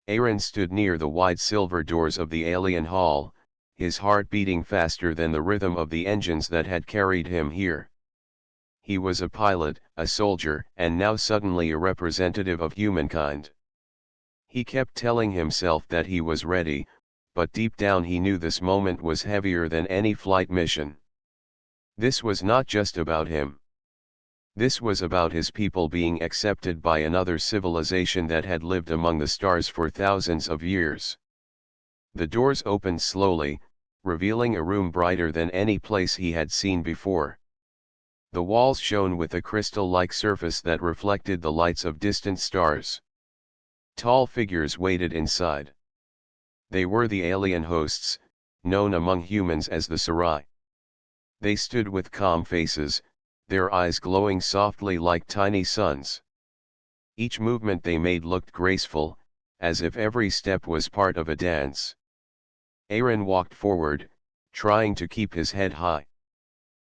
Aaron stood near the wide silver doors of the alien hall, his heart beating faster than the rhythm of the engines that had carried him here. He was a pilot, a soldier, and now suddenly a representative of humankind. He kept telling himself that he was ready, but deep down he knew this moment was heavier than any flight mission. This was not just about him. This was about his people being accepted by another civilization that had lived among the stars for thousands of years. The doors opened slowly, revealing a room brighter than any place he had seen before. The walls shone with a crystal-like surface that reflected the lights of distant stars. Tall figures waited inside. They were the alien hosts, known among humans as the Sarai. They stood with calm faces, their eyes glowing softly like tiny suns. Each movement they made looked graceful, as if every step was part of a dance. Aaron walked forward, trying to keep his head high.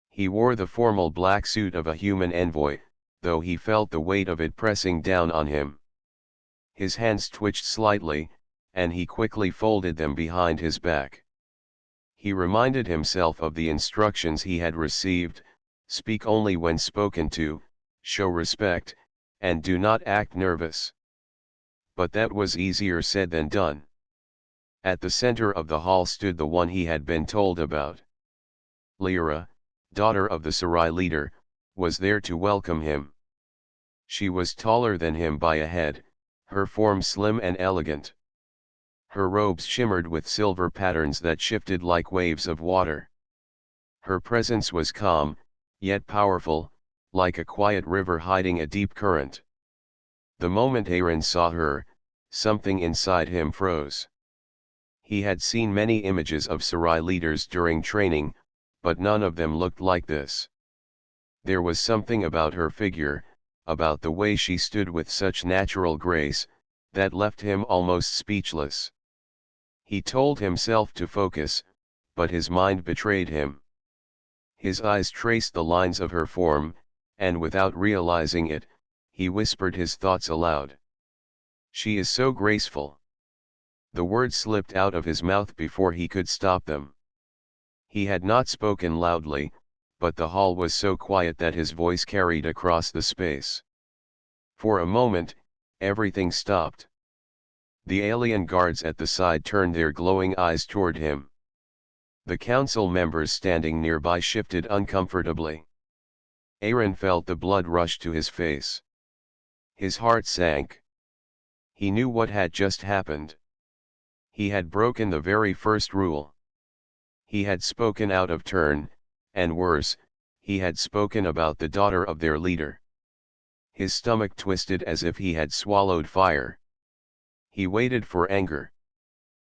He wore the formal black suit of a human envoy, though he felt the weight of it pressing down on him. His hands twitched slightly, and he quickly folded them behind his back. He reminded himself of the instructions he had received: speak only when spoken to, show respect, and do not act nervous. But that was easier said than done. At the center of the hall stood the one he had been told about. Lyra, daughter of the Sarai leader, was there to welcome him. She was taller than him by a head, her form slim and elegant. Her robes shimmered with silver patterns that shifted like waves of water. Her presence was calm, yet powerful, like a quiet river hiding a deep current. The moment Aaron saw her, something inside him froze. He had seen many images of Sarai leaders during training, but none of them looked like this. There was something about her figure, about the way she stood with such natural grace, that left him almost speechless. He told himself to focus, but his mind betrayed him. His eyes traced the lines of her form, and without realizing it, he whispered his thoughts aloud. She is so graceful. The words slipped out of his mouth before he could stop them. He had not spoken loudly, but the hall was so quiet that his voice carried across the space. For a moment, everything stopped. The alien guards at the side turned their glowing eyes toward him. The council members standing nearby shifted uncomfortably. Aaron felt the blood rush to his face. His heart sank. He knew what had just happened. He had broken the very first rule. He had spoken out of turn, and worse, he had spoken about the daughter of their leader. His stomach twisted as if he had swallowed fire. He waited for anger.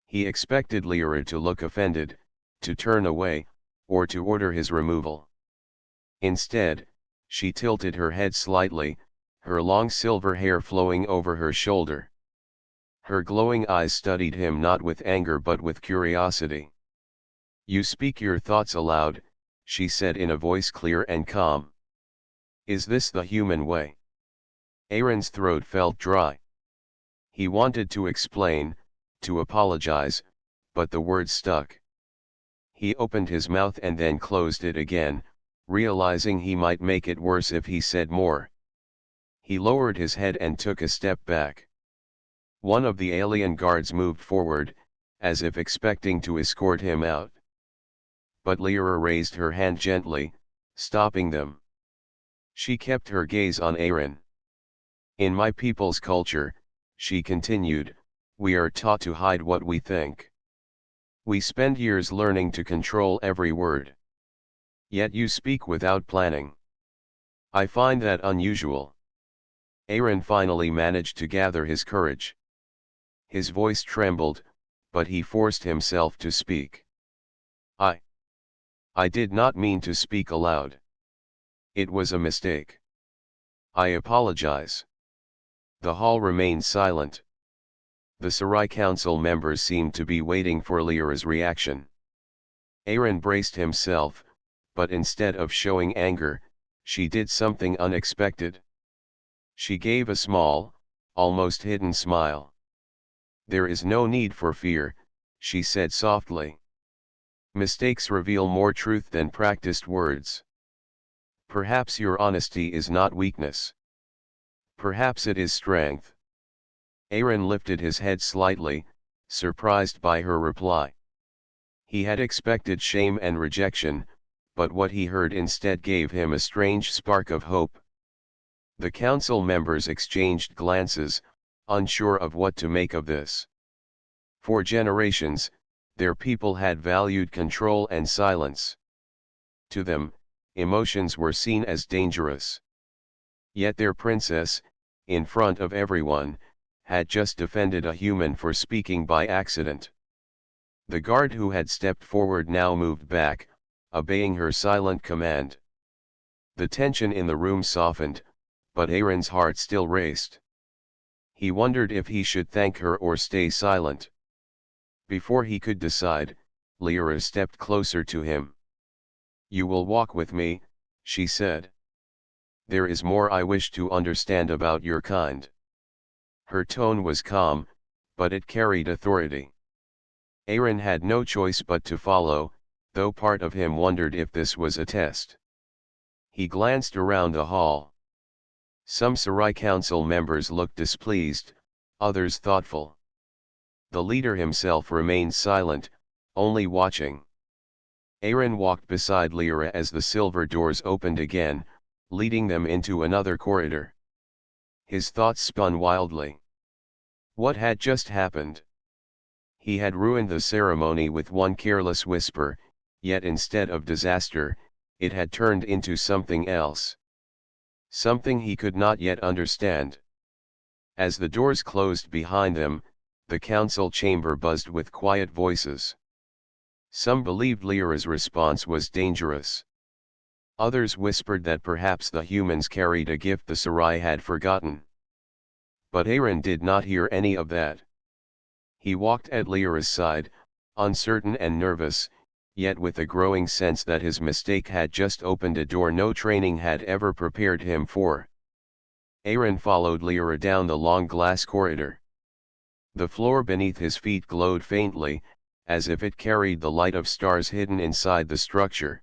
He expected Lyra to look offended, to turn away, or to order his removal. Instead, she tilted her head slightly, her long silver hair flowing over her shoulder. Her glowing eyes studied him not with anger but with curiosity. "You speak your thoughts aloud," she said in a voice clear and calm. "Is this the human way?" Aaron's throat felt dry. He wanted to explain, to apologize, but the words stuck. He opened his mouth and then closed it again, realizing he might make it worse if he said more. He lowered his head and took a step back. One of the alien guards moved forward, as if expecting to escort him out. But Lyra raised her hand gently, stopping them. She kept her gaze on Aaron. "In my people's culture," she continued, "we are taught to hide what we think. We spend years learning to control every word. Yet you speak without planning. I find that unusual." Aaron finally managed to gather his courage. His voice trembled, but he forced himself to speak. I did not mean to speak aloud. It was a mistake. I apologize." The hall remained silent. The Sarai Council members seemed to be waiting for Lyra's reaction. Aaron braced himself, but instead of showing anger, she did something unexpected. She gave a small, almost hidden smile. There is no need for fear, she said softly. Mistakes reveal more truth than practiced words. Perhaps your honesty is not weakness. Perhaps it is strength. Aaron lifted his head slightly, surprised by her reply. He had expected shame and rejection, but what he heard instead gave him a strange spark of hope. The council members exchanged glances, unsure of what to make of this. For generations, their people had valued control and silence. To them, emotions were seen as dangerous. Yet their princess, in front of everyone, had just defended a human for speaking by accident. The guard who had stepped forward now moved back, obeying her silent command. The tension in the room softened, but Aaron's heart still raced. He wondered if he should thank her or stay silent. Before he could decide, Lyra stepped closer to him. "You will walk with me," she said. "There is more I wish to understand about your kind." Her tone was calm, but it carried authority. Aaron had no choice but to follow, though part of him wondered if this was a test. He glanced around the hall. Some Sarai council members looked displeased, others thoughtful. The leader himself remained silent, only watching. Aaron walked beside Lyra as the silver doors opened again, leading them into another corridor. His thoughts spun wildly. What had just happened? He had ruined the ceremony with one careless whisper, yet instead of disaster, it had turned into something else. Something he could not yet understand. As the doors closed behind them, the council chamber buzzed with quiet voices. Some believed Lyra's response was dangerous. Others whispered that perhaps the humans carried a gift the Sarai had forgotten. But Aaron did not hear any of that. He walked at Lyra's side, uncertain and nervous, yet with a growing sense that his mistake had just opened a door no training had ever prepared him for. Aaron followed Lyra down the long glass corridor. The floor beneath his feet glowed faintly, as if it carried the light of stars hidden inside the structure.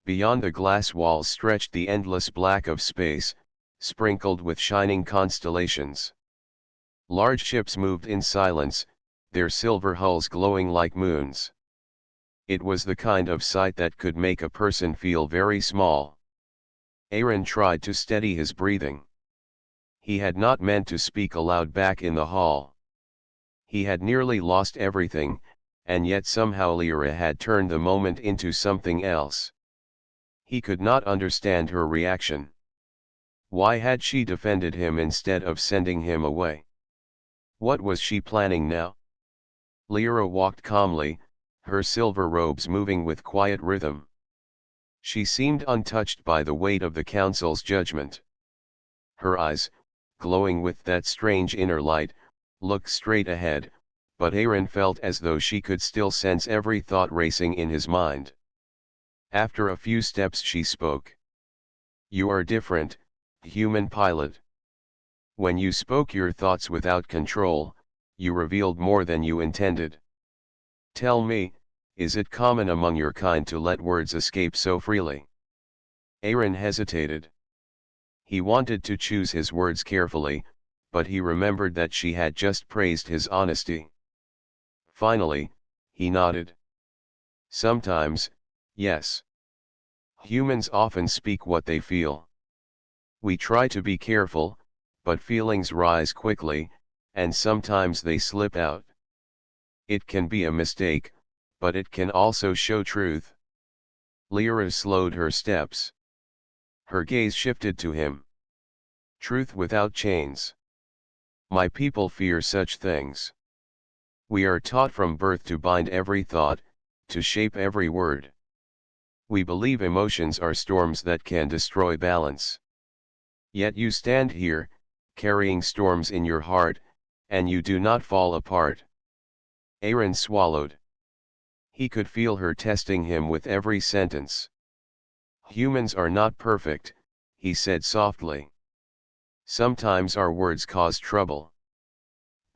Beyond the glass walls stretched the endless black of space, sprinkled with shining constellations. Large ships moved in silence, their silver hulls glowing like moons. It was the kind of sight that could make a person feel very small. Aaron tried to steady his breathing. He had not meant to speak aloud back in the hall. He had nearly lost everything, and yet somehow Lyra had turned the moment into something else. He could not understand her reaction. Why had she defended him instead of sending him away? What was she planning now? Lyra walked calmly, her silver robes moving with quiet rhythm. She seemed untouched by the weight of the council's judgment. Her eyes, glowing with that strange inner light, looked straight ahead, but Aaron felt as though she could still sense every thought racing in his mind. After a few steps she spoke. "You are different, human pilot. When you spoke your thoughts without control, you revealed more than you intended. Tell me, is it common among your kind to let words escape so freely?" Aaron hesitated. He wanted to choose his words carefully, but he remembered that she had just praised his honesty. Finally, he nodded. "Sometimes, yes. Humans often speak what they feel. We try to be careful, but feelings rise quickly, and sometimes they slip out. It can be a mistake, but it can also show truth." Lyra slowed her steps. Her gaze shifted to him. "Truth without chains. My people fear such things. We are taught from birth to bind every thought, to shape every word. We believe emotions are storms that can destroy balance. Yet you stand here, carrying storms in your heart, and you do not fall apart." Aaron swallowed. He could feel her testing him with every sentence. "Humans are not perfect," he said softly. "Sometimes our words cause trouble.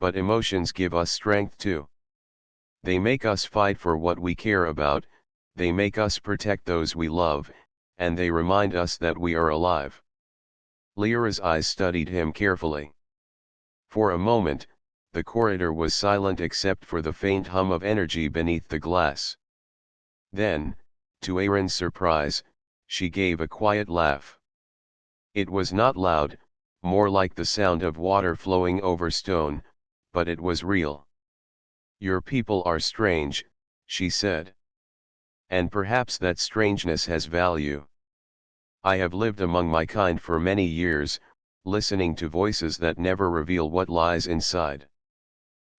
But emotions give us strength too. They make us fight for what we care about, they make us protect those we love, and they remind us that we are alive. Lyra's eyes studied him carefully. For a moment, the corridor was silent except for the faint hum of energy beneath the glass. Then, to Aaron's surprise, she gave a quiet laugh. It was not loud, more like the sound of water flowing over stone, but it was real. "Your people are strange," she said. "And perhaps that strangeness has value. I have lived among my kind for many years, listening to voices that never reveal what lies inside.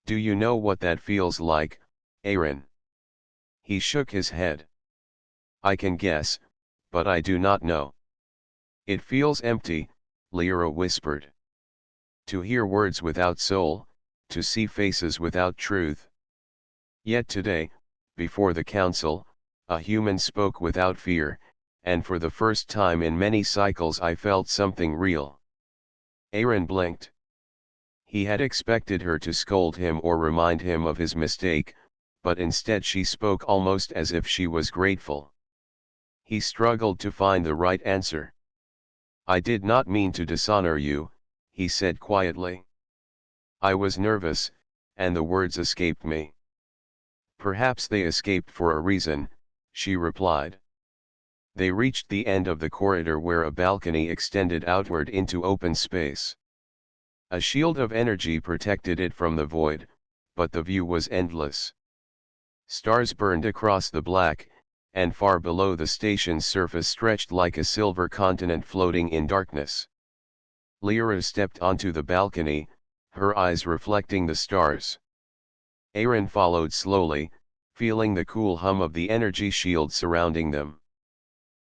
Do you know what that feels like, Aaron?" He shook his head. "I can guess, but I do not know." "It feels empty," Lyra whispered. "To hear words without soul, to see faces without truth. Yet today, before the council, a human spoke without fear, and for the first time in many cycles I felt something real." Aaron blinked. He had expected her to scold him or remind him of his mistake, but instead she spoke almost as if she was grateful. He struggled to find the right answer. "I did not mean to dishonor you," he said quietly. "I was nervous, and the words escaped me." "Perhaps they escaped for a reason," she replied. They reached the end of the corridor where a balcony extended outward into open space. A shield of energy protected it from the void, but the view was endless. Stars burned across the black, and far below the station's surface stretched like a silver continent floating in darkness. Lyra stepped onto the balcony, her eyes reflecting the stars. Aaron followed slowly, feeling the cool hum of the energy shield surrounding them.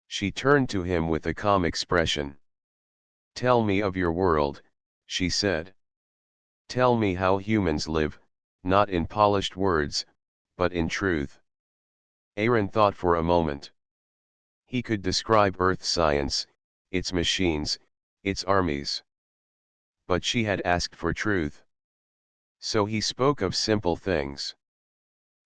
She turned to him with a calm expression. "Tell me of your world," she said. "Tell me how humans live, not in polished words, but in truth." Aaron thought for a moment. He could describe Earth science, its machines, its armies. But she had asked for truth. So he spoke of simple things.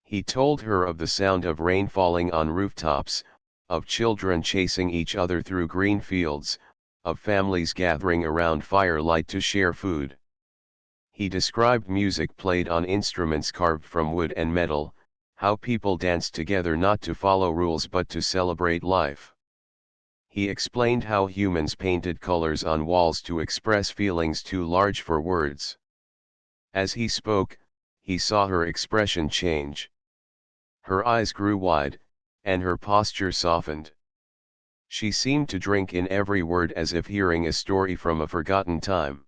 He told her of the sound of rain falling on rooftops, of children chasing each other through green fields, of families gathering around firelight to share food. He described music played on instruments carved from wood and metal, how people danced together not to follow rules but to celebrate life. He explained how humans painted colors on walls to express feelings too large for words. As he spoke, he saw her expression change. Her eyes grew wide, and her posture softened. She seemed to drink in every word as if hearing a story from a forgotten time.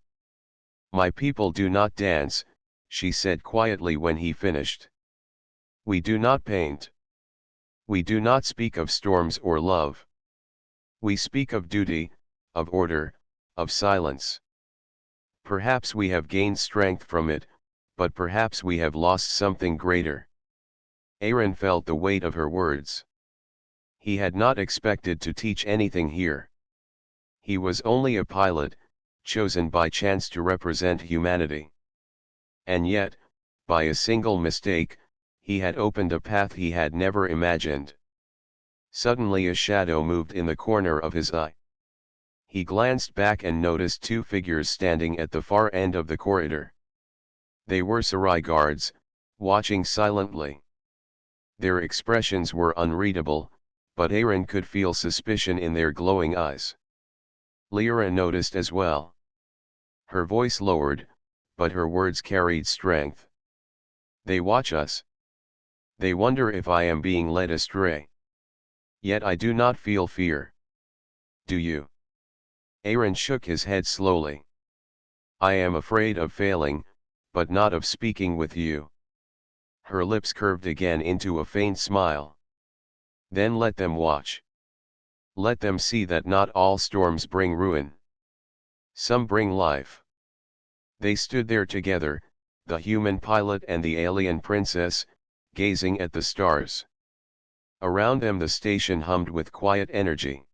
"My people do not dance," she said quietly when he finished. "We do not paint. We do not speak of storms or love. We speak of duty, of order, of silence. Perhaps we have gained strength from it, but perhaps we have lost something greater." Aaron felt the weight of her words. He had not expected to teach anything here. He was only a pilot, chosen by chance to represent humanity. And yet, by a single mistake, he had opened a path he had never imagined. Suddenly a shadow moved in the corner of his eye. He glanced back and noticed two figures standing at the far end of the corridor. They were Sarai guards, watching silently. Their expressions were unreadable, but Aaron could feel suspicion in their glowing eyes. Lyra noticed as well. Her voice lowered, but her words carried strength. "They watch us. They wonder if I am being led astray. Yet I do not feel fear. Do you?" Aaron shook his head slowly. "I am afraid of failing, but not of speaking with you." Her lips curved again into a faint smile. "Then let them watch. Let them see that not all storms bring ruin. Some bring life." They stood there together, the human pilot and the alien princess, gazing at the stars. Around them the station hummed with quiet energy.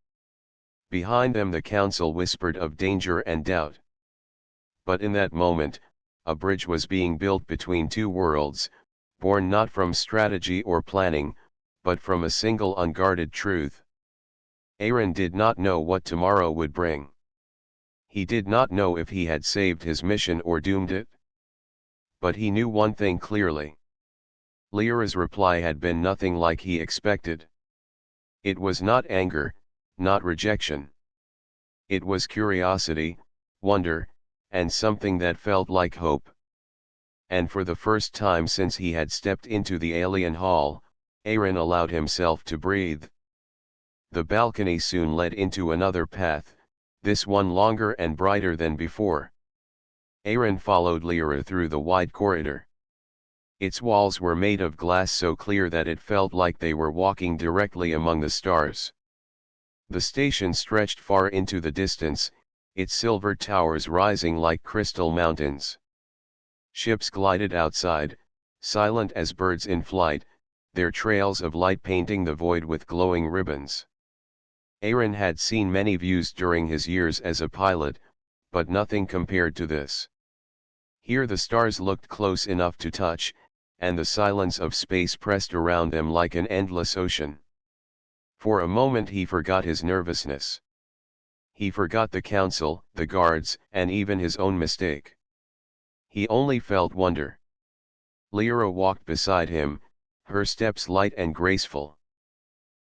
Behind them the council whispered of danger and doubt. But in that moment, a bridge was being built between two worlds, born not from strategy or planning, but from a single unguarded truth. Aaron did not know what tomorrow would bring. He did not know if he had saved his mission or doomed it. But he knew one thing clearly. Lyra's reply had been nothing like he expected. It was not anger, not rejection. It was curiosity, wonder, and something that felt like hope. And for the first time since he had stepped into the alien hall, Aaron allowed himself to breathe. The balcony soon led into another path, this one longer and brighter than before. Aaron followed Lyra through the wide corridor. Its walls were made of glass so clear that it felt like they were walking directly among the stars. The station stretched far into the distance, its silver towers rising like crystal mountains. Ships glided outside, silent as birds in flight, their trails of light painting the void with glowing ribbons. Aaron had seen many views during his years as a pilot, but nothing compared to this. Here the stars looked close enough to touch, and the silence of space pressed around them like an endless ocean. For a moment he forgot his nervousness. He forgot the council, the guards, and even his own mistake. He only felt wonder. Lyra walked beside him, her steps light and graceful.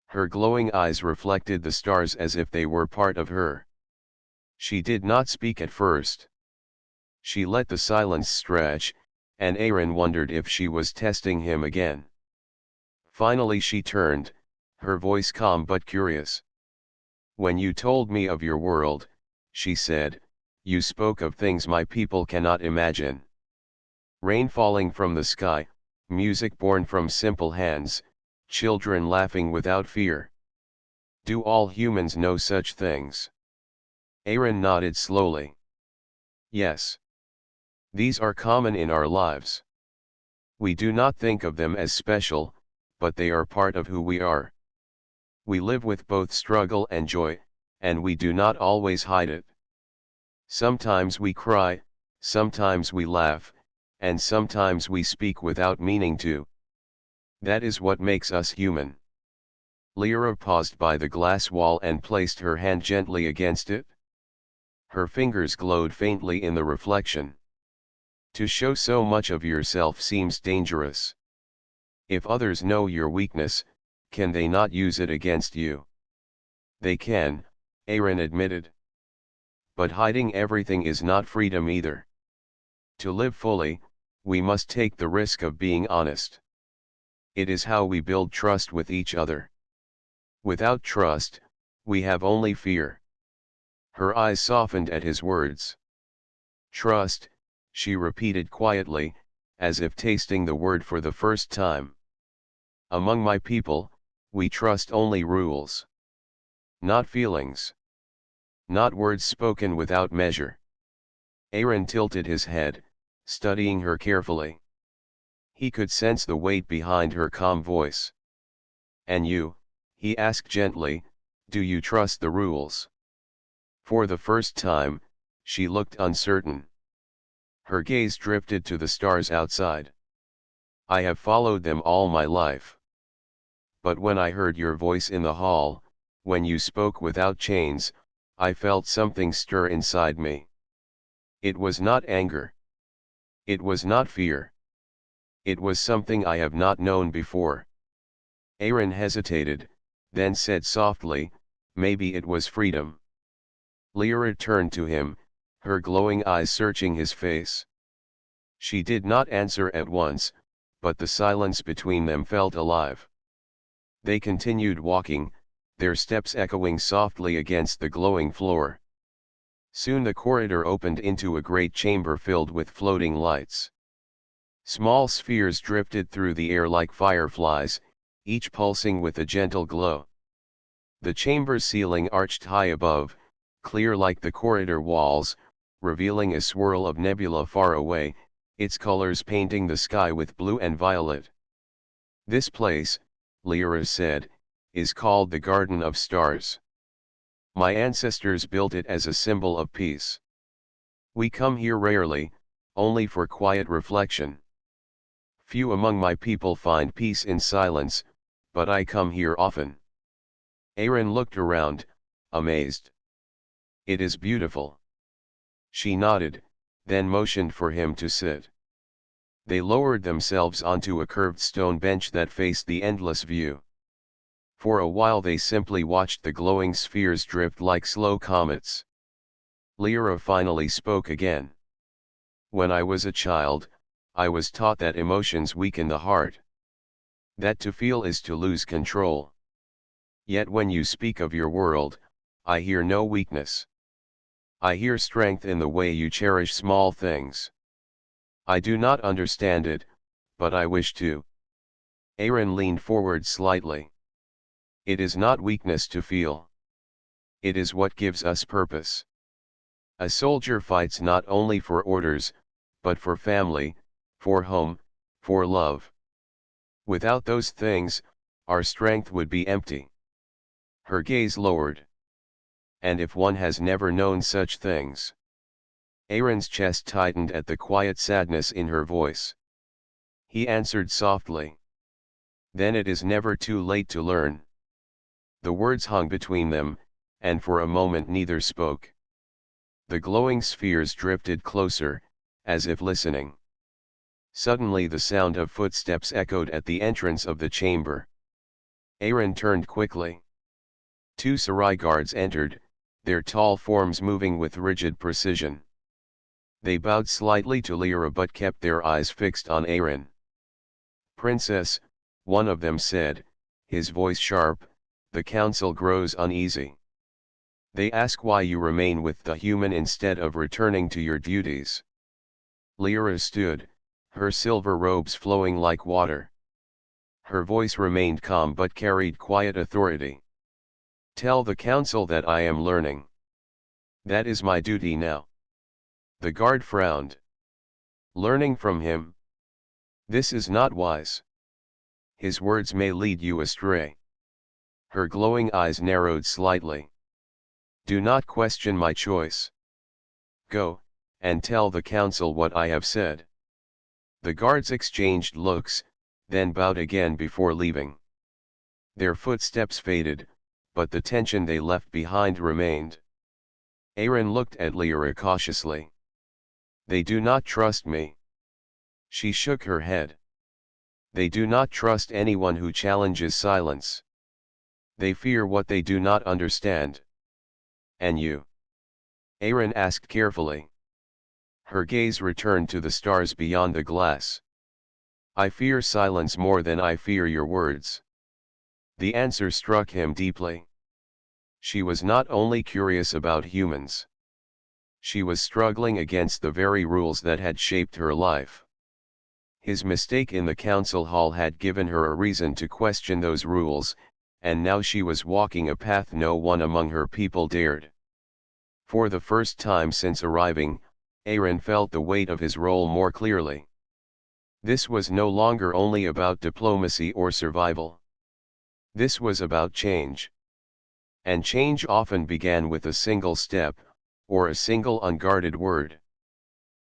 Her glowing eyes reflected the stars as if they were part of her. She did not speak at first. She let the silence stretch, and Aaron wondered if she was testing him again. Finally she turned, her voice calm but curious. "When you told me of your world," she said, "you spoke of things my people cannot imagine. Rain falling from the sky, music born from simple hands, children laughing without fear. Do all humans know such things?" Aaron nodded slowly. "Yes. These are common in our lives. We do not think of them as special, but they are part of who we are. We live with both struggle and joy, and we do not always hide it. Sometimes we cry, sometimes we laugh, and sometimes we speak without meaning to. That is what makes us human." Lyra paused by the glass wall and placed her hand gently against it. Her fingers glowed faintly in the reflection. To show so much of yourself seems dangerous. If others know your weakness, can they not use it against you? They can, Aaron admitted. But hiding everything is not freedom either. To live fully, we must take the risk of being honest. It is how we build trust with each other. Without trust, we have only fear. Her eyes softened at his words. "Trust," she repeated quietly, as if tasting the word for the first time. "Among my people, we trust only rules. Not feelings. Not words spoken without measure." Aaron tilted his head, studying her carefully. He could sense the weight behind her calm voice. "And you," he asked gently, "do you trust the rules?" For the first time, she looked uncertain. Her gaze drifted to the stars outside. "I have followed them all my life. But when I heard your voice in the hall, when you spoke without chains, I felt something stir inside me. It was not anger. It was not fear. It was something I have not known before." Aaron hesitated, then said softly, "Maybe it was freedom." Lyra turned to him, her glowing eyes searching his face. She did not answer at once, but the silence between them felt alive. They continued walking, their steps echoing softly against the glowing floor. Soon the corridor opened into a great chamber filled with floating lights. Small spheres drifted through the air like fireflies, each pulsing with a gentle glow. The chamber's ceiling arched high above, clear like the corridor walls, revealing a swirl of nebula far away, its colors painting the sky with blue and violet. "This place," Lyra said, "is called the Garden of Stars. My ancestors built it as a symbol of peace. We come here rarely, only for quiet reflection. Few among my people find peace in silence, but I come here often. Aaron looked around, amazed. It is beautiful. She nodded, then motioned for him to sit. They lowered themselves onto a curved stone bench that faced the endless view. For a while they simply watched the glowing spheres drift like slow comets. Lyra finally spoke again. When I was a child, I was taught that emotions weaken the heart. That to feel is to lose control. Yet when you speak of your world, I hear no weakness. I hear strength in the way you cherish small things. I do not understand it, but I wish to. Aaron leaned forward slightly. It is not weakness to feel. It is what gives us purpose. A soldier fights not only for orders, but for family, for home, for love. Without those things, our strength would be empty. Her gaze lowered. And if one has never known such things? Aaron's chest tightened at the quiet sadness in her voice. He answered softly. Then it is never too late to learn. The words hung between them, and for a moment neither spoke. The glowing spheres drifted closer, as if listening. Suddenly the sound of footsteps echoed at the entrance of the chamber. Aaron turned quickly. Two Sarai guards entered, their tall forms moving with rigid precision. They bowed slightly to Lyra but kept their eyes fixed on Aaron. Princess, one of them said, his voice sharp, the council grows uneasy. They ask why you remain with the human instead of returning to your duties. Lyra stood, her silver robes flowing like water. Her voice remained calm but carried quiet authority. Tell the council that I am learning. That is my duty now. The guard frowned. Learning from him? This is not wise. His words may lead you astray. Her glowing eyes narrowed slightly. Do not question my choice. Go, and tell the council what I have said. The guards exchanged looks, then bowed again before leaving. Their footsteps faded, but the tension they left behind remained. Aaron looked at Lyra cautiously. They do not trust me. She shook her head. They do not trust anyone who challenges silence. They fear what they do not understand. And you? Aaron asked carefully. Her gaze returned to the stars beyond the glass. I fear silence more than I fear your words. The answer struck him deeply. She was not only curious about humans. She was struggling against the very rules that had shaped her life. His mistake in the council hall had given her a reason to question those rules, and now she was walking a path no one among her people dared. For the first time since arriving, Aaron felt the weight of his role more clearly. This was no longer only about diplomacy or survival. This was about change. And change often began with a single step, or a single unguarded word.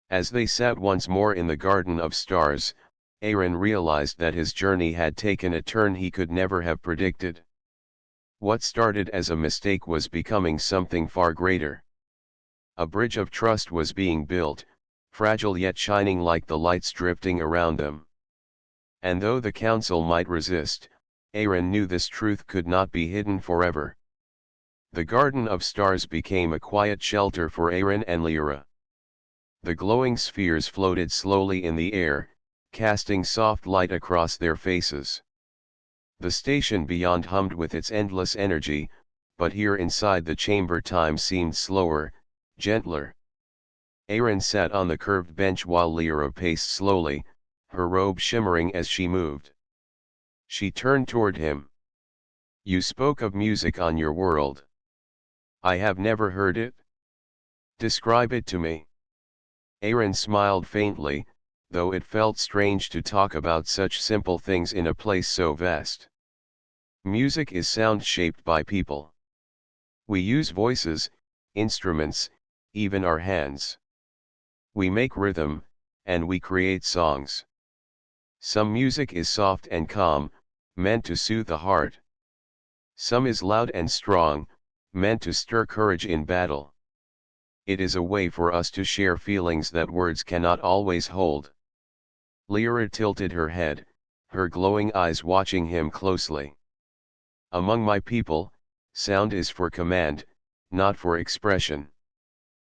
As they sat once more in the Garden of Stars, Aaron realized that his journey had taken a turn he could never have predicted. What started as a mistake was becoming something far greater. A bridge of trust was being built, fragile yet shining like the lights drifting around them. And though the council might resist, Aaron knew this truth could not be hidden forever. The Garden of Stars became a quiet shelter for Aaron and Lyra. The glowing spheres floated slowly in the air, casting soft light across their faces. The station beyond hummed with its endless energy, but here inside the chamber time seemed slower, gentler. Aaron sat on the curved bench while Lyra paced slowly, her robe shimmering as she moved. She turned toward him. You spoke of music on your world. I have never heard it. Describe it to me. Aaron smiled faintly, though it felt strange to talk about such simple things in a place so vast. Music is sound shaped by people. We use voices, instruments, even our hands. We make rhythm, and we create songs. Some music is soft and calm, meant to soothe the heart. Some is loud and strong, meant to stir courage in battle. It is a way for us to share feelings that words cannot always hold. Lyra tilted her head, her glowing eyes watching him closely. Among my people, sound is for command, not for expression.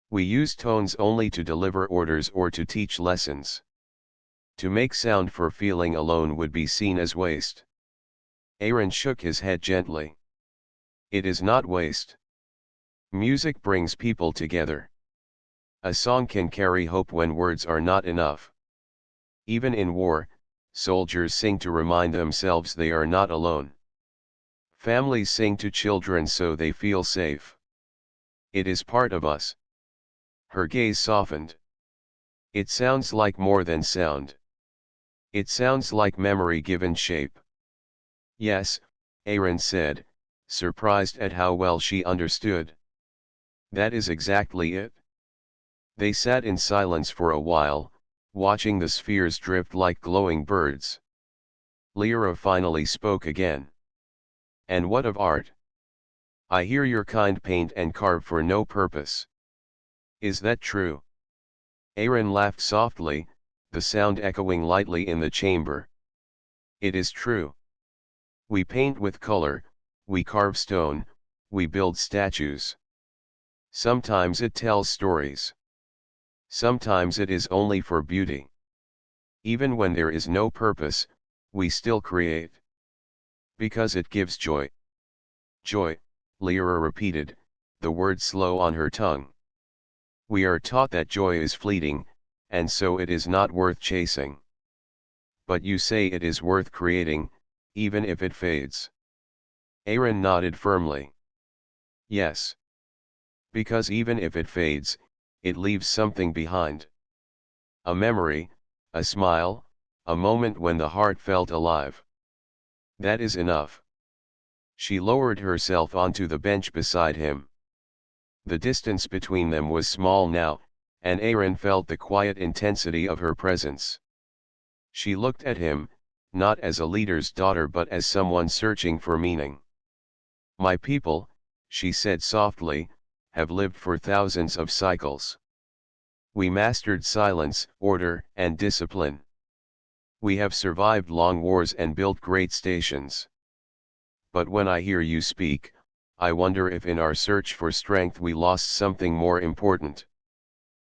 We use tones only to deliver orders or to teach lessons. To make sound for feeling alone would be seen as waste. Aaron shook his head gently. It is not waste. Music brings people together. A song can carry hope when words are not enough. Even in war, soldiers sing to remind themselves they are not alone. Families sing to children so they feel safe. It is part of us. Her gaze softened. It sounds like more than sound. It sounds like memory given shape. Yes, Aaron said, surprised at how well she understood. That is exactly it. They sat in silence for a while, watching the spheres drift like glowing birds. Lyra finally spoke again. And what of art? I hear your kind paint and carve for no purpose. Is that true? Aaron laughed softly, the sound echoing lightly in the chamber. It is true. We paint with color, we carve stone, we build statues. Sometimes it tells stories. Sometimes it is only for beauty. Even when there is no purpose, we still create. Because it gives joy. Joy, Lyra repeated, the word slow on her tongue. We are taught that joy is fleeting, and so it is not worth chasing. But you say it is worth creating, even if it fades. Aaron nodded firmly. Yes. Because even if it fades, it leaves something behind. A memory, a smile, a moment when the heart felt alive. That is enough. She lowered herself onto the bench beside him. The distance between them was small now, and Aaron felt the quiet intensity of her presence. She looked at him, not as a leader's daughter but as someone searching for meaning. My people, she said softly, have lived for thousands of cycles. We mastered silence, order, and discipline. We have survived long wars and built great stations. But when I hear you speak, I wonder if in our search for strength we lost something more important.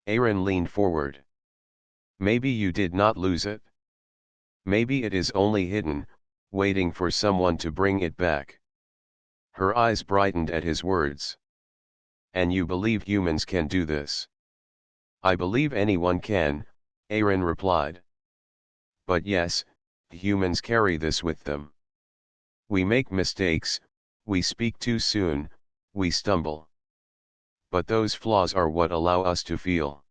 Aaron leaned forward. Maybe you did not lose it. Maybe it is only hidden, waiting for someone to bring it back. Her eyes brightened at his words. And you believe humans can do this? I believe anyone can, Aaron replied. But yes, humans carry this with them. We make mistakes, we speak too soon, we stumble. But those flaws are what allow us to feel.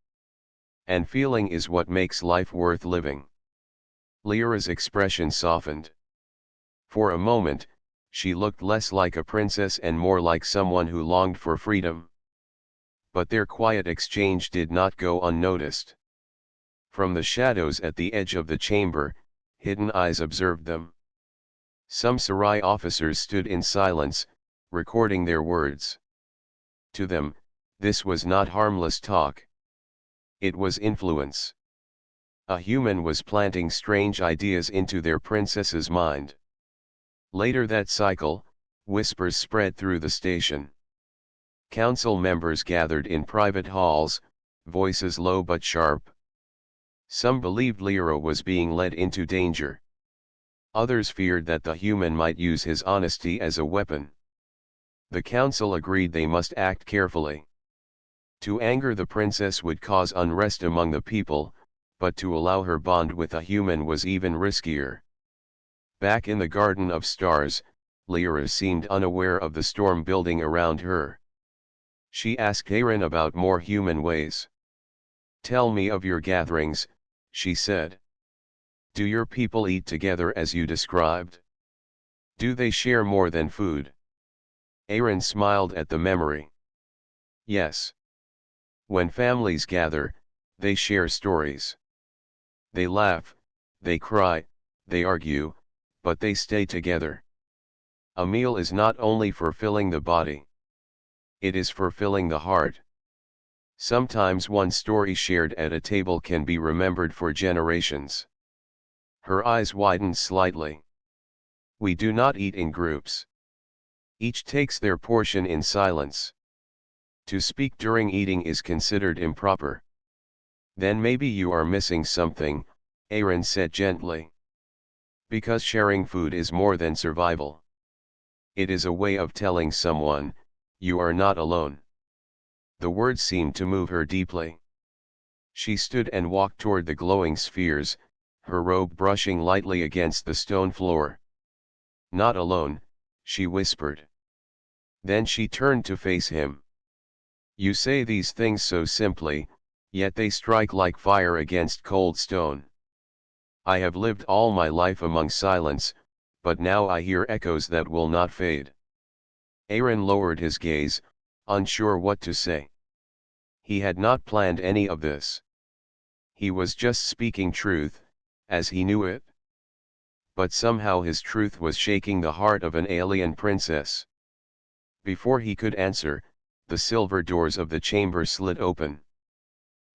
And feeling is what makes life worth living. Lyra's expression softened. For a moment, she looked less like a princess and more like someone who longed for freedom. But their quiet exchange did not go unnoticed. From the shadows at the edge of the chamber, hidden eyes observed them. Some Sarai officers stood in silence, recording their words. To them, this was not harmless talk. It was influence. A human was planting strange ideas into their princess's mind. Later that cycle, whispers spread through the station. Council members gathered in private halls, voices low but sharp. Some believed Lyra was being led into danger. Others feared that the human might use his honesty as a weapon. The council agreed they must act carefully. To anger the princess would cause unrest among the people, but to allow her bond with a human was even riskier. Back in the Garden of Stars, Lyra seemed unaware of the storm building around her. She asked Aaron about more human ways. Tell me of your gatherings, she said. Do your people eat together as you described? Do they share more than food? Aaron smiled at the memory. Yes. When families gather, they share stories. They laugh, they cry, they argue, but they stay together. A meal is not only for filling the body. It is for filling the heart. Sometimes one story shared at a table can be remembered for generations. Her eyes widened slightly. We do not eat in groups. Each takes their portion in silence. To speak during eating is considered improper. Then maybe you are missing something, Aaron said gently. Because sharing food is more than survival. It is a way of telling someone, you are not alone. The words seemed to move her deeply. She stood and walked toward the glowing spheres, her robe brushing lightly against the stone floor. Not alone, she whispered. Then she turned to face him. You say these things so simply, yet they strike like fire against cold stone. I have lived all my life among silence, but now I hear echoes that will not fade. Aaron lowered his gaze, unsure what to say. He had not planned any of this. He was just speaking truth, as he knew it. But somehow his truth was shaking the heart of an alien princess. Before he could answer, the silver doors of the chamber slid open.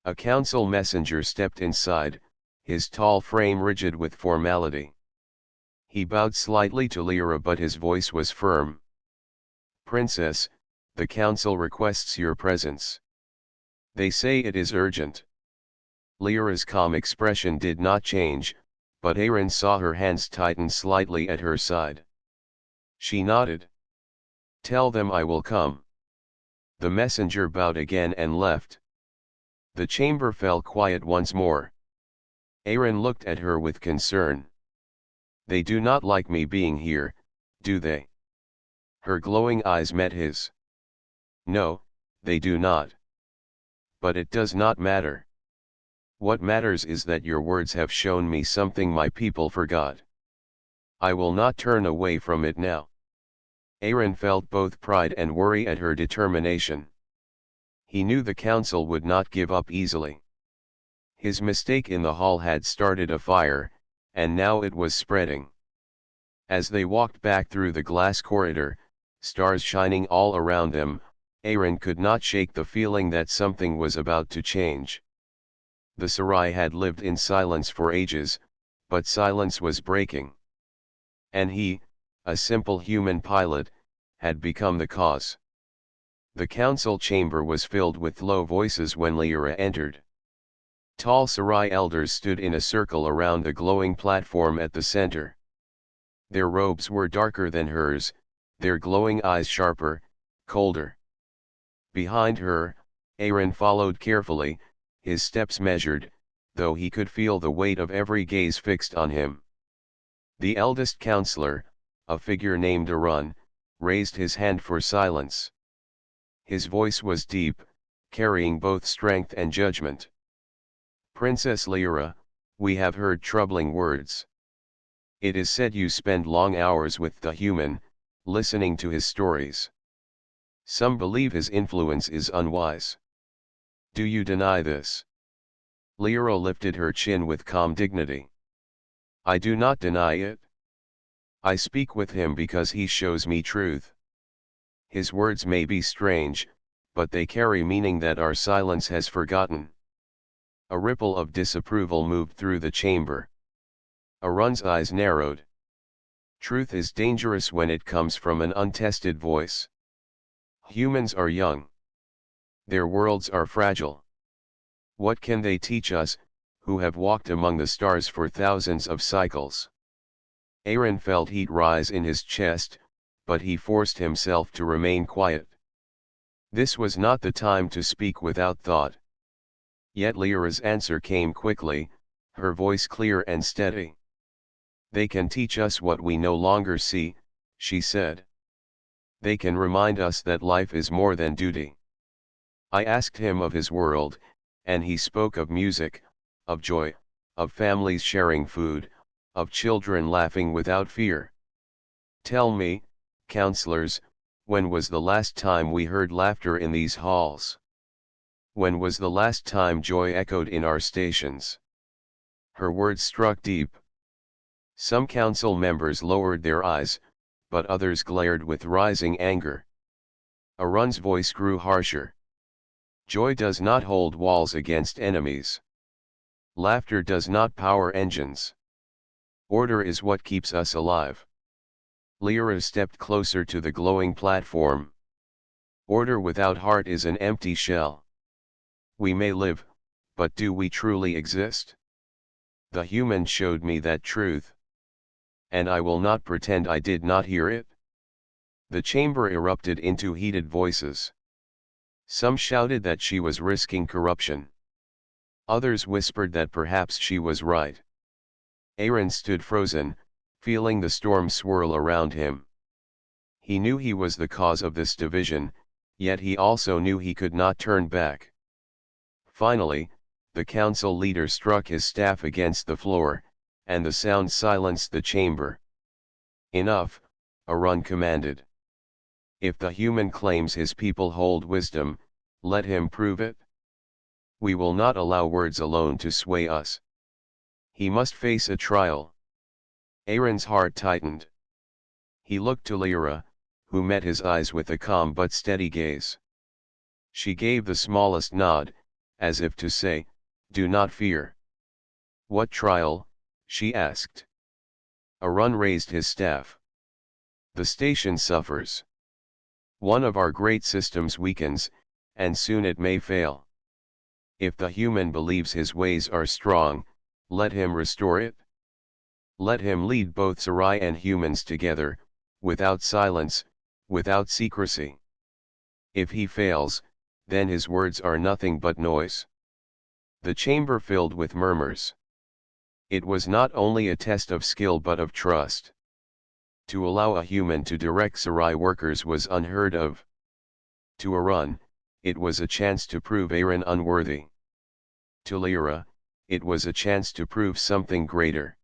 A council messenger stepped inside, his tall frame rigid with formality. He bowed slightly to Lyra, but his voice was firm. Princess, the council requests your presence. They say it is urgent. Lyra's calm expression did not change, but Aaron saw her hands tighten slightly at her side. She nodded. Tell them I will come. The messenger bowed again and left. The chamber fell quiet once more. Aaron looked at her with concern. They do not like me being here, do they? Her glowing eyes met his. No, they do not. But it does not matter. What matters is that your words have shown me something my people forgot. I will not turn away from it now. Aaron felt both pride and worry at her determination. He knew the council would not give up easily. His mistake in the hall had started a fire, and now it was spreading. As they walked back through the glass corridor, stars shining all around them, Aaron could not shake the feeling that something was about to change. The Sarai had lived in silence for ages, but silence was breaking. And he, a simple human pilot, had become the cause. The council chamber was filled with low voices when Lyra entered. Tall Sarai elders stood in a circle around the glowing platform at the center. Their robes were darker than hers, their glowing eyes sharper, colder. Behind her, Aaron followed carefully, his steps measured, though he could feel the weight of every gaze fixed on him. The eldest counselor, a figure named Arun, raised his hand for silence. His voice was deep, carrying both strength and judgment. Princess Lyra, we have heard troubling words. It is said you spend long hours with the human, listening to his stories. Some believe his influence is unwise. Do you deny this? Lyra lifted her chin with calm dignity. I do not deny it. I speak with him because he shows me truth. His words may be strange, but they carry meaning that our silence has forgotten. A ripple of disapproval moved through the chamber. Arun's eyes narrowed. Truth is dangerous when it comes from an untested voice. Humans are young. Their worlds are fragile. What can they teach us, who have walked among the stars for thousands of cycles? Aaron felt heat rise in his chest, but he forced himself to remain quiet. This was not the time to speak without thought. Yet Lyra's answer came quickly, her voice clear and steady. They can teach us what we no longer see, she said. They can remind us that life is more than duty. I asked him of his world, and he spoke of music, of joy, of families sharing food, of children laughing without fear. Tell me, counselors, when was the last time we heard laughter in these halls? When was the last time joy echoed in our stations? Her words struck deep. Some council members lowered their eyes, but others glared with rising anger. Arun's voice grew harsher. Joy does not hold walls against enemies. Laughter does not power engines. Order is what keeps us alive. Lyra stepped closer to the glowing platform. Order without heart is an empty shell. We may live, but do we truly exist? The human showed me that truth. And I will not pretend I did not hear it. The chamber erupted into heated voices. Some shouted that she was risking corruption. Others whispered that perhaps she was right. Aaron stood frozen, feeling the storm swirl around him. He knew he was the cause of this division, yet he also knew he could not turn back. Finally, the council leader struck his staff against the floor, and the sound silenced the chamber. Enough, Arun commanded. If the human claims his people hold wisdom, let him prove it. We will not allow words alone to sway us. He must face a trial. Aaron's heart tightened. He looked to Lyra, who met his eyes with a calm but steady gaze. She gave the smallest nod, as if to say, "Do not fear." "What trial?" she asked. Arun raised his staff. "The station suffers. One of our great systems weakens, and soon it may fail. If the human believes his ways are strong, let him restore it. Let him lead both Sarai and humans together, without silence, without secrecy. If he fails, then his words are nothing but noise." The chamber filled with murmurs. It was not only a test of skill but of trust. To allow a human to direct Sarai workers was unheard of. To Arun, it was a chance to prove Aaron unworthy. To Lyra, it was a chance to prove something greater.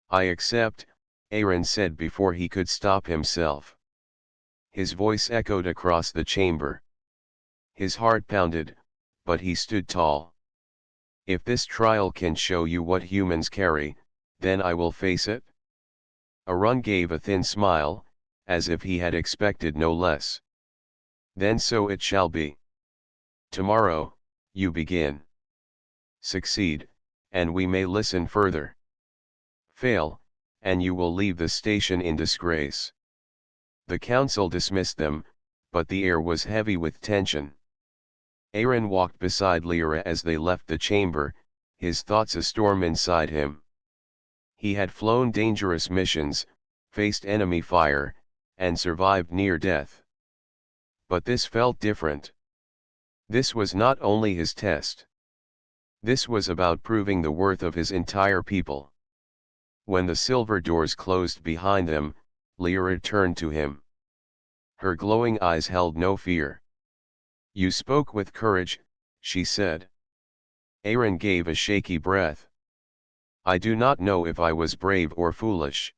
"I accept," Aaron said before he could stop himself. His voice echoed across the chamber. His heart pounded, but he stood tall. "If this trial can show you what humans carry, then I will face it." Arun gave a thin smile, as if he had expected no less. "Then so it shall be. Tomorrow, you begin. Succeed, and we may listen further. Fail, and you will leave the station in disgrace." The council dismissed them, but the air was heavy with tension. Aaron walked beside Lyra as they left the chamber, his thoughts a storm inside him. He had flown dangerous missions, faced enemy fire, and survived near death. But this felt different. This was not only his test. This was about proving the worth of his entire people. When the silver doors closed behind them, Lyra turned to him. Her glowing eyes held no fear. "You spoke with courage," she said. Aaron gave a shaky breath. "I do not know if I was brave or foolish."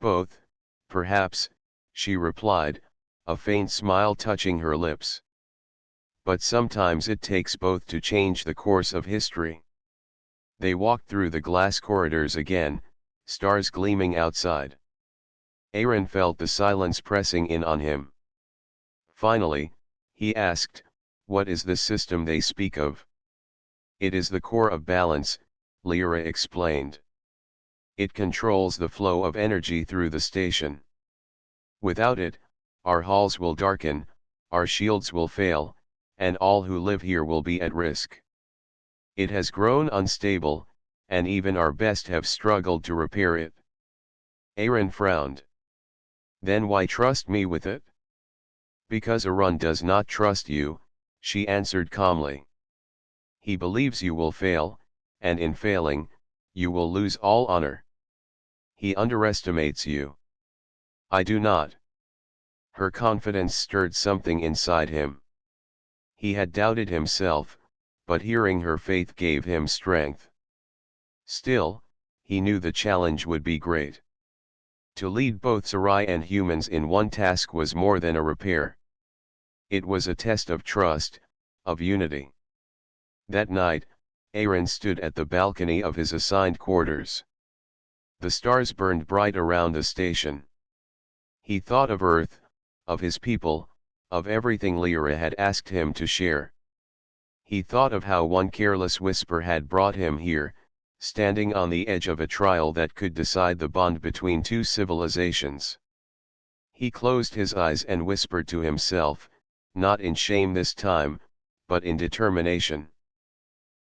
"Both, perhaps," she replied, a faint smile touching her lips. "But sometimes it takes both to change the course of history." They walked through the glass corridors again, stars gleaming outside. Aaron felt the silence pressing in on him. Finally, he asked, "What is the system they speak of?" "It is the core of balance," Lyra explained. "It controls the flow of energy through the station. Without it, our halls will darken, our shields will fail, and all who live here will be at risk. It has grown unstable, and even our best have struggled to repair it." Aaron frowned. "Then why trust me with it?" "Because Arun does not trust you," she answered calmly. "He believes you will fail, and in failing, you will lose all honor. He underestimates you." "I do not." Her confidence stirred something inside him. He had doubted himself, but hearing her faith gave him strength. Still, he knew the challenge would be great. To lead both Sarai and humans in one task was more than a repair. It was a test of trust, of unity. That night, Aaron stood at the balcony of his assigned quarters. The stars burned bright around the station. He thought of Earth, of his people, of everything Lyra had asked him to share. He thought of how one careless whisper had brought him here, standing on the edge of a trial that could decide the bond between two civilizations. He closed his eyes and whispered to himself, not in shame this time, but in determination.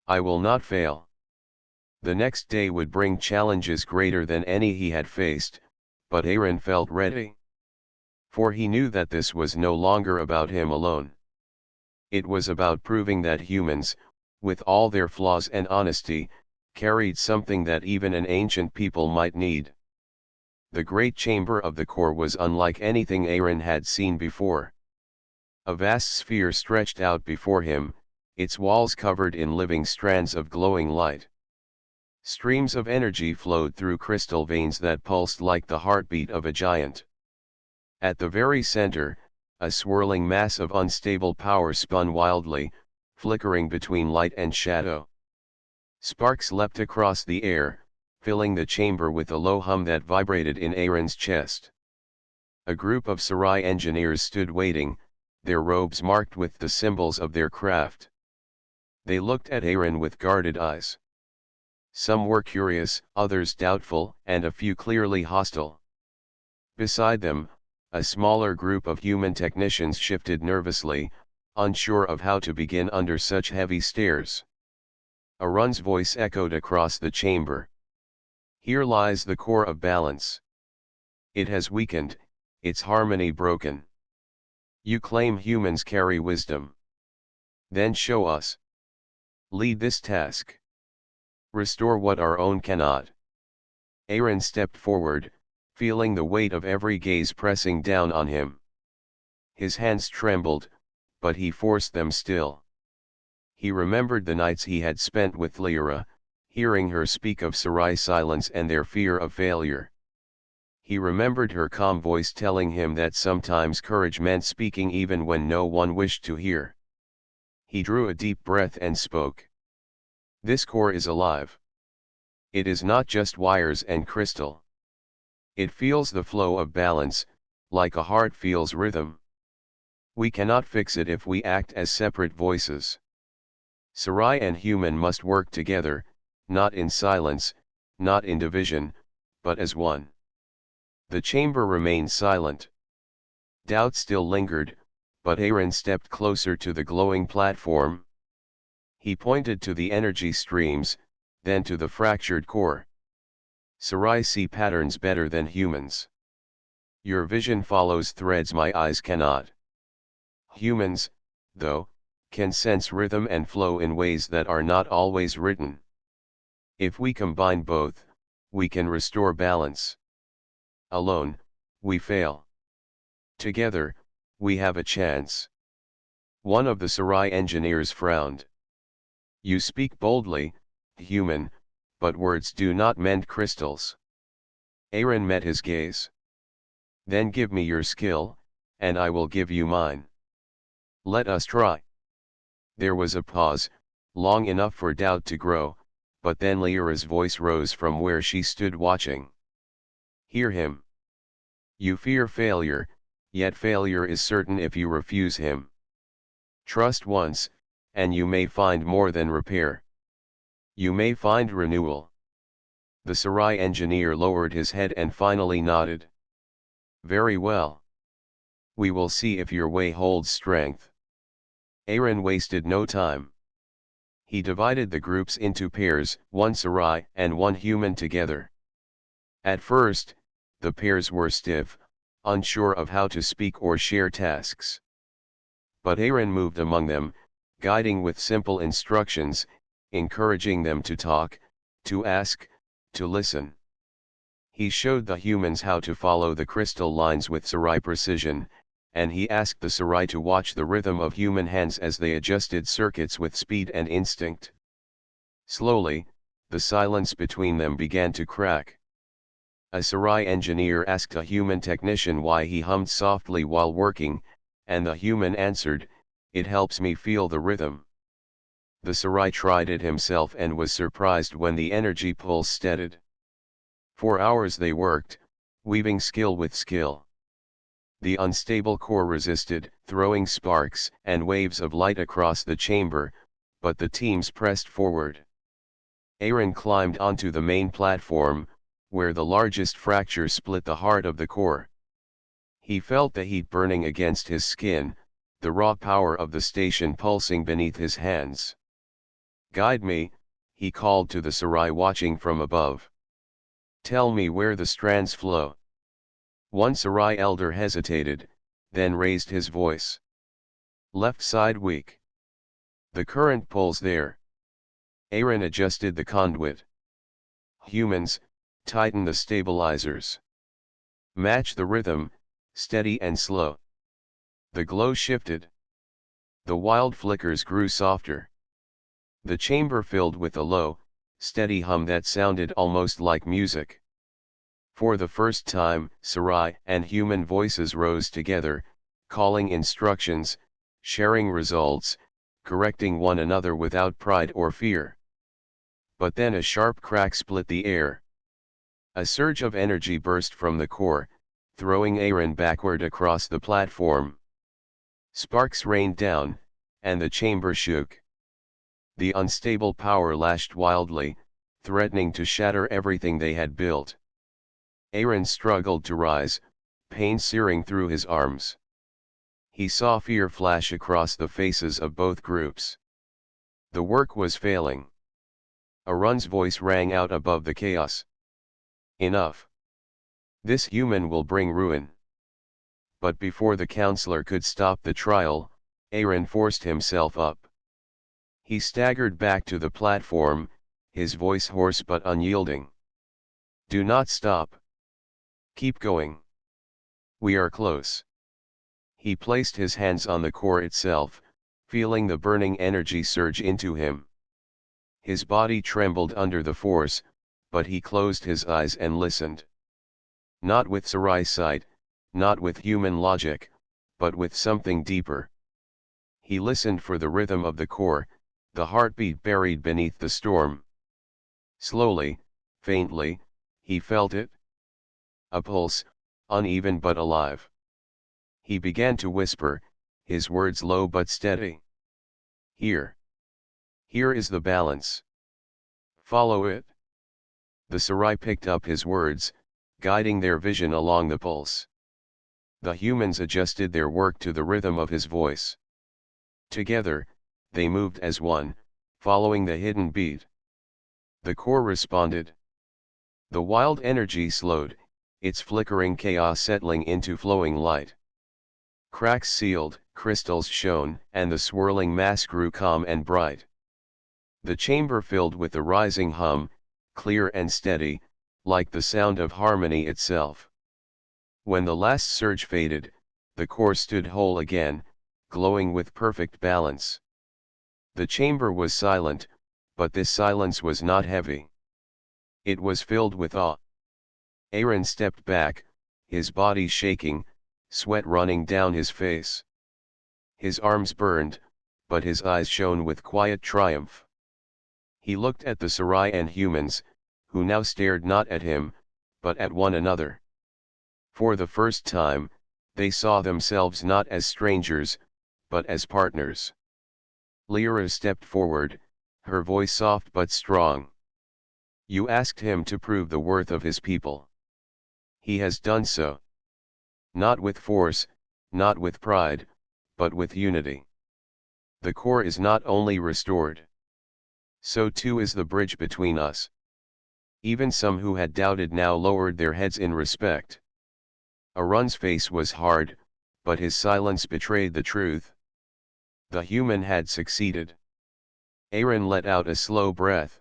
I will not fail. The next day would bring challenges greater than any he had faced, but Aaron felt ready. For he knew that this was no longer about him alone. It was about proving that humans, with all their flaws and honesty, carried something that even an ancient people might need. The great chamber of the core was unlike anything Aaron had seen before. A vast sphere stretched out before him, its walls covered in living strands of glowing light. Streams of energy flowed through crystal veins that pulsed like the heartbeat of a giant. At the very center, a swirling mass of unstable power spun wildly, flickering between light and shadow. Sparks leapt across the air, filling the chamber with a low hum that vibrated in Aaron's chest. A group of Sarai engineers stood waiting, their robes marked with the symbols of their craft. They looked at Aaron with guarded eyes. Some were curious, others doubtful, and a few clearly hostile. Beside them, a smaller group of human technicians shifted nervously, unsure of how to begin under such heavy stares. Arun's voice echoed across the chamber. Here lies the core of balance. It has weakened, its harmony broken. You claim humans carry wisdom. Then show us. Lead this task. Restore what our own cannot. Aaron stepped forward, feeling the weight of every gaze pressing down on him. His hands trembled, but he forced them still. He remembered the nights he had spent with Lyra, hearing her speak of Sarai silence and their fear of failure. He remembered her calm voice telling him that sometimes courage meant speaking even when no one wished to hear. He drew a deep breath and spoke. This core is alive. It is not just wires and crystal. It feels the flow of balance, like a heart feels rhythm. We cannot fix it if we act as separate voices. Sarai and human must work together, not in silence, not in division, but as one. The chamber remained silent. Doubt still lingered, but Aaron stepped closer to the glowing platform. He pointed to the energy streams, then to the fractured core. Sarai see patterns better than humans. Your vision follows threads my eyes cannot. Humans, though, can sense rhythm and flow in ways that are not always written. If we combine both, we can restore balance. Alone, we fail. Together, we have a chance. One of the Sarai engineers frowned. You speak boldly, human, but words do not mend crystals. Aaron met his gaze. Then give me your skill, and I will give you mine. Let us try. There was a pause, long enough for doubt to grow, but then Lyra's voice rose from where she stood watching. Hear him. You fear failure, yet failure is certain if you refuse him. Trust once, and you may find more than repair. You may find renewal. The Sarai engineer lowered his head and finally nodded. Very well. We will see if your way holds strength. Aaron wasted no time. He divided the groups into pairs, one Sarai and one human together. At first, the pairs were stiff, unsure of how to speak or share tasks. But Aaron moved among them, guiding with simple instructions, encouraging them to talk, to ask, to listen. He showed the humans how to follow the crystal lines with Sarai precision, and he asked the Sarai to watch the rhythm of human hands as they adjusted circuits with speed and instinct. Slowly, the silence between them began to crack. A Sarai engineer asked a human technician why he hummed softly while working, and the human answered, "It helps me feel the rhythm." The Sarai tried it himself and was surprised when the energy pulse steadied. For hours they worked, weaving skill with skill. The unstable core resisted, throwing sparks and waves of light across the chamber, but the teams pressed forward. Aaron climbed onto the main platform, where the largest fracture split the heart of the core. He felt the heat burning against his skin, the raw power of the station pulsing beneath his hands. "Guide me," he called to the Sarai watching from above. "Tell me where the strands flow." One Sarai elder hesitated, then raised his voice. "Left side weak. The current pulls there." Aaron adjusted the conduit. "Humans, tighten the stabilizers. Match the rhythm, steady and slow." The glow shifted. The wild flickers grew softer. The chamber filled with a low, steady hum that sounded almost like music. For the first time, Sarai and human voices rose together, calling instructions, sharing results, correcting one another without pride or fear. But then a sharp crack split the air. A surge of energy burst from the core, throwing Aaron backward across the platform. Sparks rained down, and the chamber shook. The unstable power lashed wildly, threatening to shatter everything they had built. Aaron struggled to rise, pain searing through his arms. He saw fear flash across the faces of both groups. The work was failing. Arun's voice rang out above the chaos. "Enough. This human will bring ruin." But before the counselor could stop the trial, Aaron forced himself up. He staggered back to the platform, his voice hoarse but unyielding. "Do not stop. Keep going. We are close." He placed his hands on the core itself, feeling the burning energy surge into him. His body trembled under the force, but he closed his eyes and listened. Not with Sarai's sight, not with human logic, but with something deeper. He listened for the rhythm of the core, the heartbeat buried beneath the storm. Slowly, faintly, he felt it. A pulse, uneven but alive. He began to whisper, his words low but steady. "Here. Here is the balance. Follow it." The Sarai picked up his words, guiding their vision along the pulse. The humans adjusted their work to the rhythm of his voice. Together, they moved as one, following the hidden beat. The core responded. The wild energy slowed, its flickering chaos settling into flowing light. Cracks sealed, crystals shone, and the swirling mass grew calm and bright. The chamber filled with the rising hum, clear and steady, like the sound of harmony itself. When the last surge faded, the core stood whole again, glowing with perfect balance. The chamber was silent, but this silence was not heavy. It was filled with awe. Aaron stepped back, his body shaking, sweat running down his face. His arms burned, but his eyes shone with quiet triumph. He looked at the Sarai and humans, who now stared not at him, but at one another. For the first time, they saw themselves not as strangers, but as partners. Lyra stepped forward, her voice soft but strong. "You asked him to prove the worth of his people. He has done so. Not with force, not with pride, but with unity. The core is not only restored. So too is the bridge between us." Even some who had doubted now lowered their heads in respect. Arun's face was hard, but his silence betrayed the truth. The human had succeeded. Aaron let out a slow breath.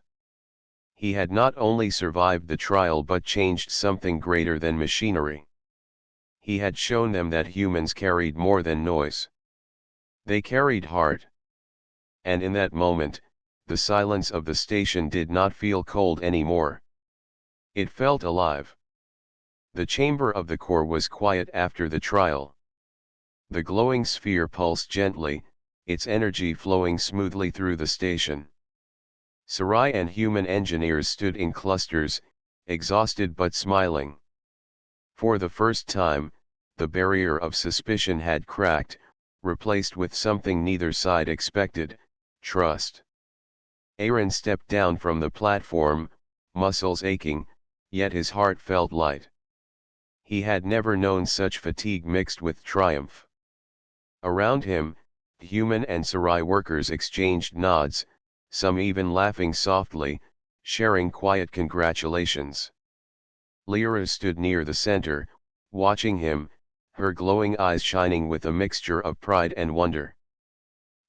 He had not only survived the trial but changed something greater than machinery. He had shown them that humans carried more than noise. They carried heart. And in that moment, the silence of the station did not feel cold anymore. It felt alive. The chamber of the core was quiet after the trial. The glowing sphere pulsed gently, its energy flowing smoothly through the station. Sarai and human engineers stood in clusters, exhausted but smiling. For the first time, the barrier of suspicion had cracked, replaced with something neither side expected: trust. Aaron stepped down from the platform, muscles aching, yet his heart felt light. He had never known such fatigue mixed with triumph. Around him, human and Sarai workers exchanged nods, some even laughing softly, sharing quiet congratulations. Lyra stood near the center, watching him, her glowing eyes shining with a mixture of pride and wonder.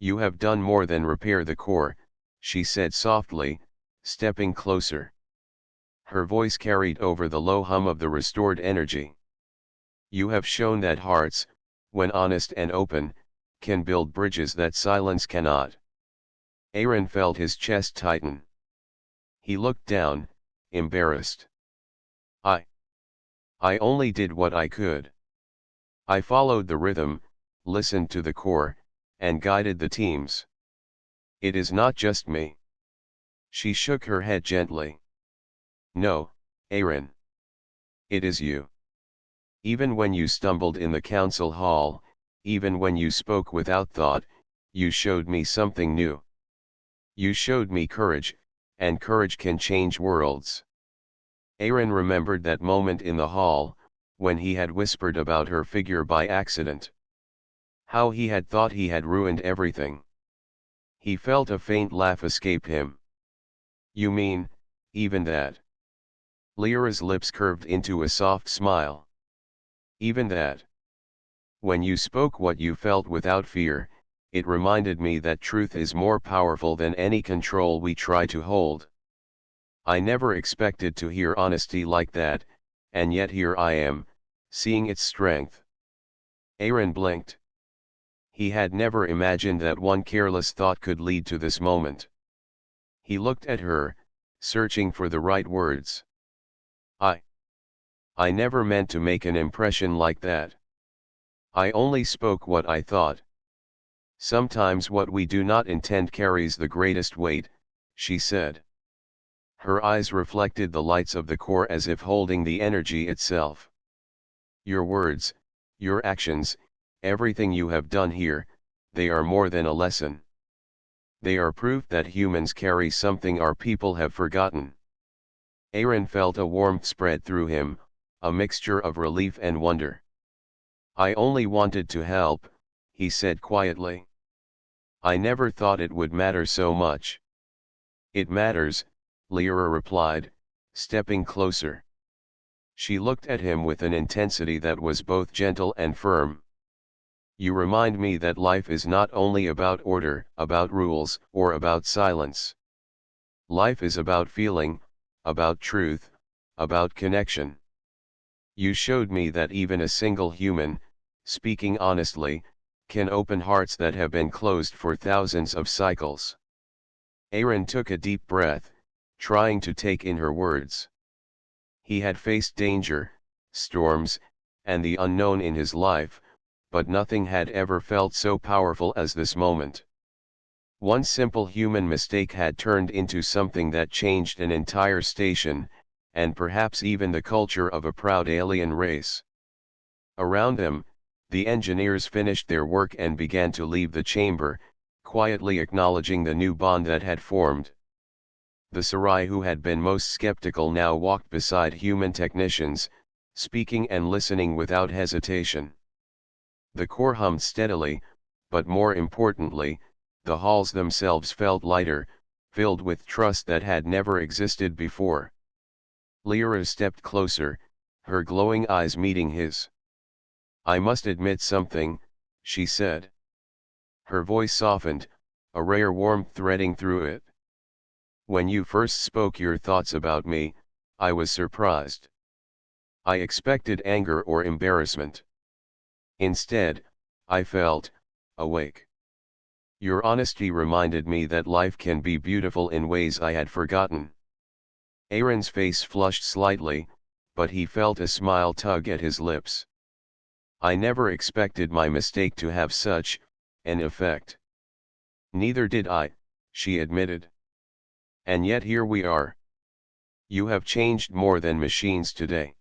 "You have done more than repair the core," she said softly, stepping closer. Her voice carried over the low hum of the restored energy. "You have shown that hearts, when honest and open, can build bridges that silence cannot." Aaron felt his chest tighten. He looked down, embarrassed. I only did what I could. I followed the rhythm, listened to the core, and guided the teams. It is not just me." She shook her head gently. "No, Aaron. It is you. Even when you stumbled in the council hall, even when you spoke without thought, you showed me something new. You showed me courage, and courage can change worlds." Aaron remembered that moment in the hall, when he had whispered about her figure by accident. How he had thought he had ruined everything. He felt a faint laugh escape him. "You mean, even that?" Lyra's lips curved into a soft smile. "Even that. When you spoke what you felt without fear, it reminded me that truth is more powerful than any control we try to hold. I never expected to hear honesty like that, and yet here I am, seeing its strength." Aaron blinked. He had never imagined that one careless thought could lead to this moment. He looked at her, searching for the right words. I never meant to make an impression like that. I only spoke what I thought." "Sometimes what we do not intend carries the greatest weight," she said. Her eyes reflected the lights of the core as if holding the energy itself. "Your words, your actions, everything you have done here, they are more than a lesson. They are proof that humans carry something our people have forgotten." Aaron felt a warmth spread through him, a mixture of relief and wonder. "I only wanted to help," he said quietly. "I never thought it would matter so much." "It matters," Lyra replied, stepping closer. She looked at him with an intensity that was both gentle and firm. "You remind me that life is not only about order, about rules, or about silence. Life is about feeling, about truth, about connection. You showed me that even a single human, speaking honestly, can open hearts that have been closed for thousands of cycles." Aaron took a deep breath, trying to take in her words. He had faced danger, storms, and the unknown in his life, but nothing had ever felt so powerful as this moment. One simple human mistake had turned into something that changed an entire station, and perhaps even the culture of a proud alien race. Around them, the engineers finished their work and began to leave the chamber, quietly acknowledging the new bond that had formed. The Sarai who had been most skeptical now walked beside human technicians, speaking and listening without hesitation. The core hummed steadily, but more importantly, the halls themselves felt lighter, filled with trust that had never existed before. Lyra stepped closer, her glowing eyes meeting his. "I must admit something," she said. Her voice softened, a rare warmth threading through it. "When you first spoke your thoughts about me, I was surprised. I expected anger or embarrassment. Instead, I felt awake. Your honesty reminded me that life can be beautiful in ways I had forgotten." Aaron's face flushed slightly, but he felt a smile tug at his lips. "I never expected my mistake to have such an effect." Neither did I, she admitted. And yet here we are. You have changed more than machines today.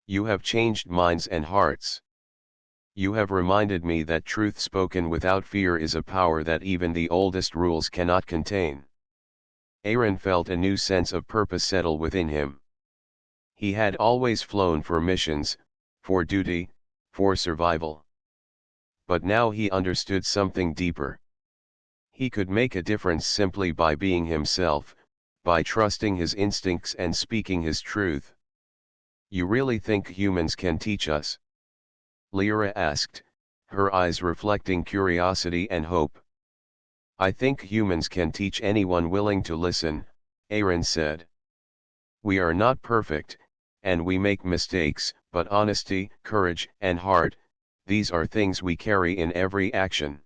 You have changed minds and hearts. You have reminded me that truth spoken without fear is a power that even the oldest rules cannot contain. Aaron felt a new sense of purpose settle within him. He had always flown for missions, for duty, for survival. But now he understood something deeper. He could make a difference simply by being himself, by trusting his instincts and speaking his truth. You really think humans can teach us? Lyra asked, her eyes reflecting curiosity and hope. I think humans can teach anyone willing to listen, Aaron said. We are not perfect, and we make mistakes, but honesty, courage, and heart, these are things we carry in every action.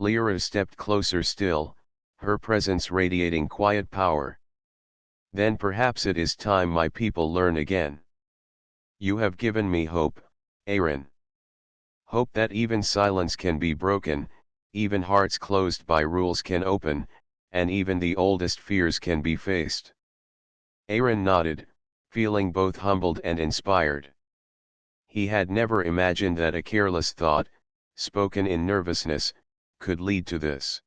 Lyra stepped closer still, her presence radiating quiet power. Then perhaps it is time my people learn again. You have given me hope, Aaron. Hope that even silence can be broken, even hearts closed by rules can open, and even the oldest fears can be faced. Aaron nodded, feeling both humbled and inspired. He had never imagined that a careless thought, spoken in nervousness, could lead to this.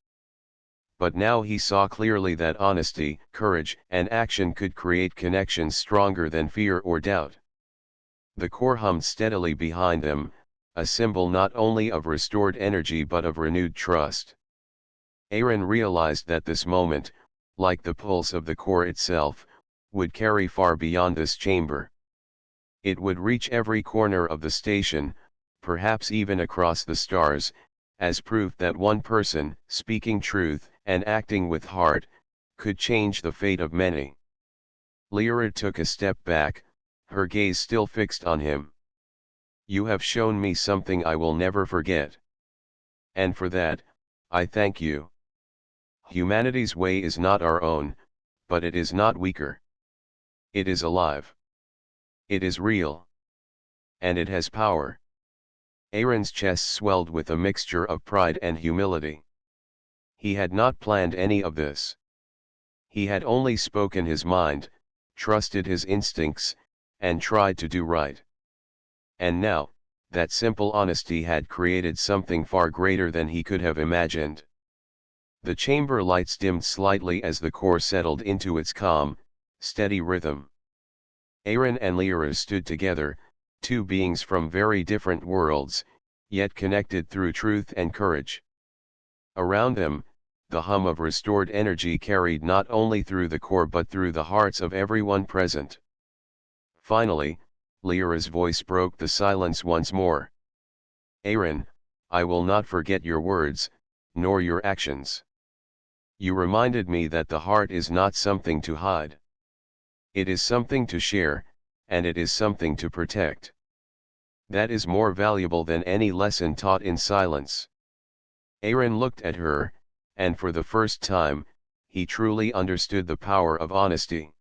But now he saw clearly that honesty, courage, and action could create connections stronger than fear or doubt. The core hummed steadily behind them, a symbol not only of restored energy but of renewed trust. Aaron realized that this moment, like the pulse of the core itself, would carry far beyond this chamber. It would reach every corner of the station, perhaps even across the stars, as proof that one person, speaking truth and acting with heart, could change the fate of many. Lyra took a step back, her gaze still fixed on him. You have shown me something I will never forget. And for that, I thank you. Humanity's way is not our own, but it is not weaker. It is alive. It is real. And it has power. Aaron's chest swelled with a mixture of pride and humility. He had not planned any of this. He had only spoken his mind, trusted his instincts, and tried to do right. And now, that simple honesty had created something far greater than he could have imagined. The chamber lights dimmed slightly as the core settled into its calm, steady rhythm. Aaron and Lyra stood together, two beings from very different worlds, yet connected through truth and courage. Around them, the hum of restored energy carried not only through the core but through the hearts of everyone present. Finally, Lyra's voice broke the silence once more. Aaron, I will not forget your words, nor your actions. You reminded me that the heart is not something to hide. It is something to share, and it is something to protect. That is more valuable than any lesson taught in silence. Aaron looked at her, and for the first time, he truly understood the power of honesty.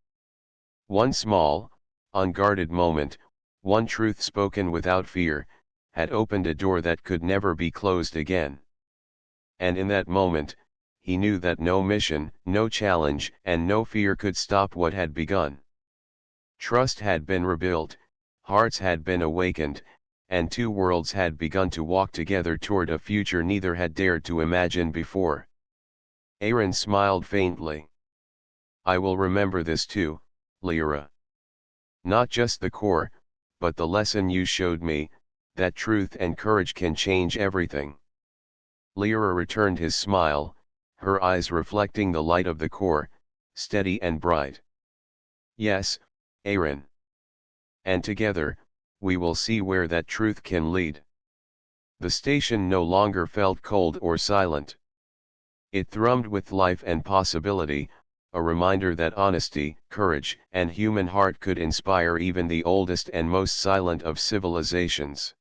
One small, unguarded moment, one truth spoken without fear, had opened a door that could never be closed again. And in that moment, he knew that no mission, no challenge, and no fear could stop what had begun. Trust had been rebuilt, hearts had been awakened, and two worlds had begun to walk together toward a future neither had dared to imagine before. Aaron smiled faintly. I will remember this too, Lyra. Not just the core, but the lesson you showed me, that truth and courage can change everything. Lyra returned his smile, her eyes reflecting the light of the core, steady and bright. Yes, Aaron. And together, we will see where that truth can lead. The station no longer felt cold or silent. It thrummed with life and possibility, a reminder that honesty, courage, and human heart could inspire even the oldest and most silent of civilizations.